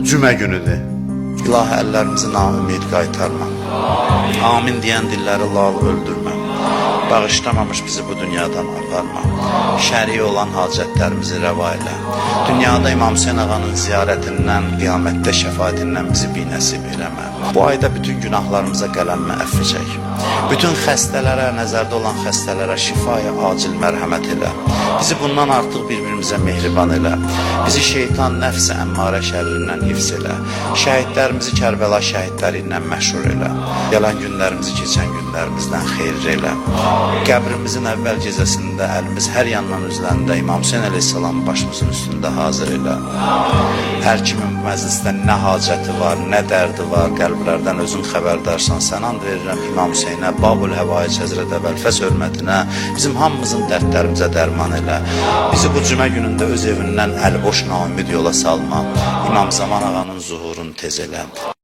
cümə günüdür. İlahi, əllərimizi naümid qaytarma. Amin deyən dilləri lal öldürmə. Bağışlamamış bizi bu dünyadan aparma. Şəri olan hacətlərimizi rəva elə. Dünyada İmam Hüseyin ağanın ziyarətindən, qiyamətdə şəfaətindən bizi binəsib eləmə. Bu ayda bütün günahlarımıza qələmmə əfv çək. Bütün xəstələrə, nəzərdə olan xəstələrə şifaya acil mərhəmət elə. Bizi bundan artıq bir-birimizə mehriban elə. Bizi şeytan, nəfs, əmmarə şərrindən hifz elə. Şəhidlərimizi Kərbəla şəhidləri ilə məşhur elə. Gələn günlərimizi keçən günlərimizdən xeyir elə. Qəbrimizin əvvəl gecəsində əlimiz hər yandan üzlərində İmam Hüseyin əleyhissalam başımızın üstündə hazır elə. Hər kimin bu məclisdə nə hacəti var, nə dərdi var, qəlblərdən özün xəbərdarsan. Sən and verirəm İmam Hüseynə, Babul Həvaic Həzrət Əbəlfəs hörmətinə, bizim hamımızın dərdlərimizə dərman elə. Bizi bu cümə günündə öz evindən əlboş naümid yola salma. İmam Zaman ağanın zuhurunu tez elə.